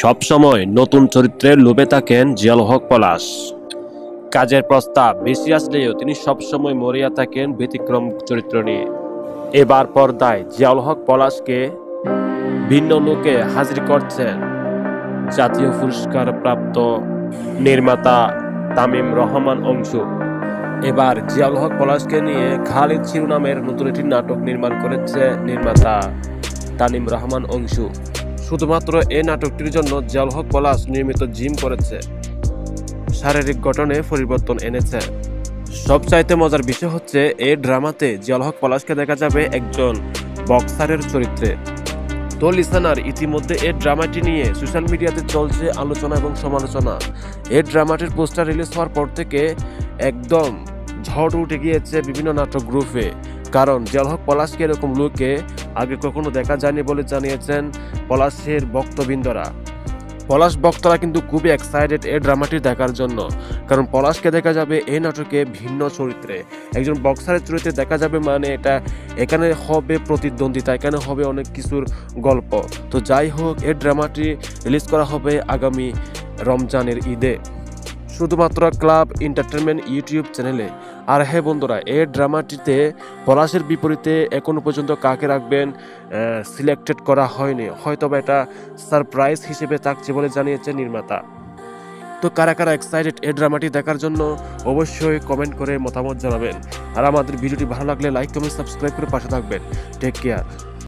সবসময় নতুন চরিত্রের লোভে থাকেন জিয়াউল হক পলাশ। কাজের প্রস্তাব বেশি আসলেও তিনি সবসময় মরিয়া থাকেন ব্যতিক্রম চরিত্র নিয়ে। এবার পর্দায় জিয়াউল হক পলাশকে ভিন্ন লুকে হাজির করছেন জাতীয় পুরস্কার প্রাপ্ত নির্মাতা তামিম রহমান অংশু। এবার জিয়াউল হক পলাশকে নিয়ে খালিদ শিরোনামের নতুন একটি নাটক নির্মাণ করেছে নির্মাতা তামিম রহমান অংশু। শুধুমাত্র এই নাটকটির জন্য জিয়াউল হক পলাশ নিয়মিত জিম করেছে, শারীরিক গঠনে পরিবর্তন এনেছে। সবচাইতে মজার বিষয় হচ্ছে এই ড্রামাতে জিয়াউল হক পলাশকে দেখা যাবে একজন বক্সারের চরিত্রে। তো লিসেনার, ইতিমধ্যে এই ড্রামাটি নিয়ে সোশ্যাল মিডিয়াতে চলছে আলোচনা এবং সমালোচনা। এই ড্রামাটির পোস্টার রিলিজ হওয়ার পর থেকে একদম ঝড় উঠে গিয়েছে বিভিন্ন নাটক গ্রুপে, কারণ জিয়াউল হক পলাশকে এরকম লুকে আগে কখনো দেখা যায়নি বলে জানিয়েছেন পলাশের ভক্তবৃন্দরা। পলাশ ভক্তরা কিন্তু খুবই এক্সাইটেড এই ড্রামাটি দেখার জন্য, কারণ পলাশকে দেখা যাবে এই নাটকে ভিন্ন চরিত্রে, একজন বক্সারের চরিত্রে দেখা যাবে। মানে এখানে হবে প্রতিদ্বন্দ্বিতা, এখানে হবে অনেক কিছুর গল্প। তো যাই হোক, এই ড্রামাটি রিলিজ করা হবে আগামী রমজানের ঈদে, শুধুমাত্র ক্লাব এন্টারটেনমেন্ট ইউটিউব চ্যানেলে। আর হ্যাঁ বন্ধুরা, এই ড্রামাটিতে পলাশের বিপরীতে এখনো পর্যন্ত কাকে রাখবেন সিলেক্টেড করা হয়নি, হয়তো এটা সারপ্রাইজ হিসেবে থাকছে বলে জানিয়েছে নির্মাতা। তো কারা কারা এক্সাইটেড এই ড্রামাটি দেখার জন্য অবশ্যই কমেন্ট করে মতামত জানাবেন। আর আমাদের ভিডিওটি ভালো লাগলে লাইক কমেন্ট সাবস্ক্রাইব করে পাশে থাকবেন। Take care.